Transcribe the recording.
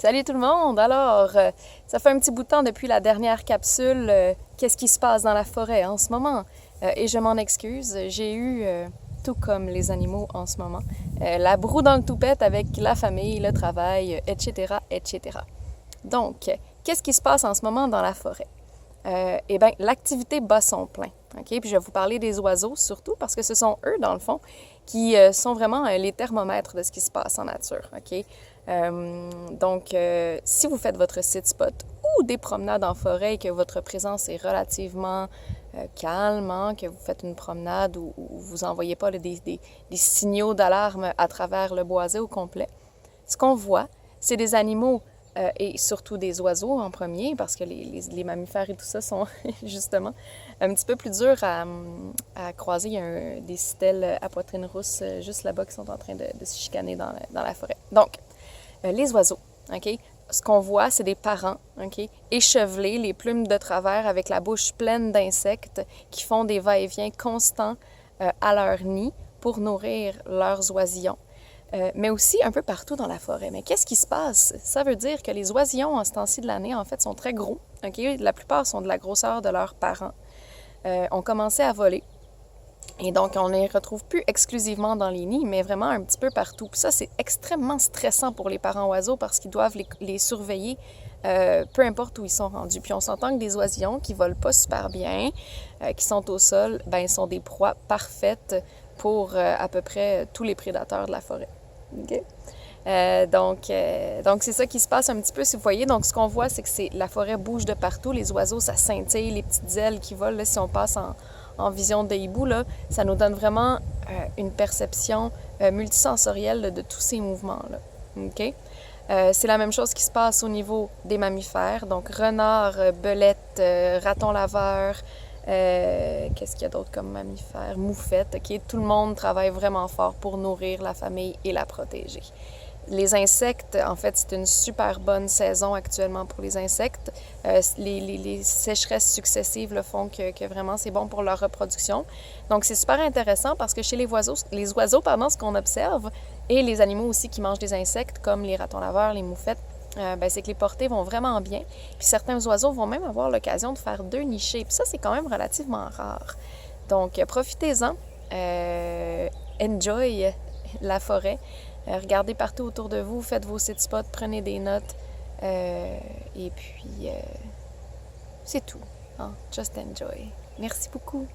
Salut tout le monde! Alors, ça fait un petit bout de temps depuis la dernière capsule. Qu'est-ce qui se passe dans la forêt en ce moment? Et je m'en excuse, j'ai eu, tout comme les animaux en ce moment, la broue dans le toupette avec la famille, le travail, etc., etc. Donc, qu'est-ce qui se passe en ce moment dans la forêt? Eh bien, l'activité bat son plein. Okay? Puis je vais vous parler des oiseaux surtout parce que ce sont eux, dans le fond, qui sont vraiment les thermomètres de ce qui se passe en nature. Okay? Donc, si vous faites votre site spot ou des promenades en forêt et que votre présence est relativement calme, hein, que vous faites une promenade où vous n'envoyez pas des signaux d'alarme à travers le boisé au complet, ce qu'on voit, c'est des animaux et surtout des oiseaux en premier, parce que les mammifères et tout ça sont justement un petit peu plus durs à croiser. Il y a des citelles à poitrine rousse juste là-bas qui sont en train de se chicaner dans la forêt. Donc, les oiseaux, OK? Ce qu'on voit, c'est des parents, OK? Échevelés, les plumes de travers, avec la bouche pleine d'insectes qui font des va-et-vient constants à leur nid pour nourrir leurs oisillons. Mais aussi un peu partout dans la forêt. Mais qu'est-ce qui se passe? Ça veut dire que les oisillons, en ce temps-ci de l'année, en fait, sont très gros. Okay? La plupart sont de la grosseur de leurs parents. Ont commencé à voler. Et donc, on ne les retrouve plus exclusivement dans les nids, mais vraiment un petit peu partout. Puis ça, c'est extrêmement stressant pour les parents oiseaux parce qu'ils doivent les surveiller peu importe où ils sont rendus. Puis on s'entend que des oisillons qui volent pas super bien, qui sont au sol, ben ils sont des proies parfaites pour à peu près tous les prédateurs de la forêt. Okay? Donc, c'est ça qui se passe un petit peu, si vous voyez. Donc, ce qu'on voit, c'est que la forêt bouge de partout. Les oiseaux, ça scintille, les petites ailes qui volent. Là, si on passe en vision de hibou, là, ça nous donne vraiment une perception multisensorielle de tous ces mouvements-là. Okay? C'est la même chose qui se passe au niveau des mammifères. Donc, renard, belette, raton laveur, qu'est-ce qu'il y a d'autre comme mammifères? Moufette, OK? Tout le monde travaille vraiment fort pour nourrir la famille et la protéger. Les insectes, en fait, c'est une super bonne saison actuellement pour les insectes. Les sécheresses successives le font que vraiment c'est bon pour leur reproduction. Donc, c'est super intéressant parce que chez les oiseaux, ce qu'on observe, et les animaux aussi qui mangent des insectes, comme les ratons laveurs, les moufettes, c'est que les portées vont vraiment bien. Puis certains oiseaux vont même avoir l'occasion de faire 2 nichés. Puis ça, c'est quand même relativement rare. Donc, profitez-en. Enjoy la forêt. Regardez partout autour de vous, faites vos site spots, prenez des notes. Et puis, c'est tout. Hein? Just enjoy. Merci beaucoup.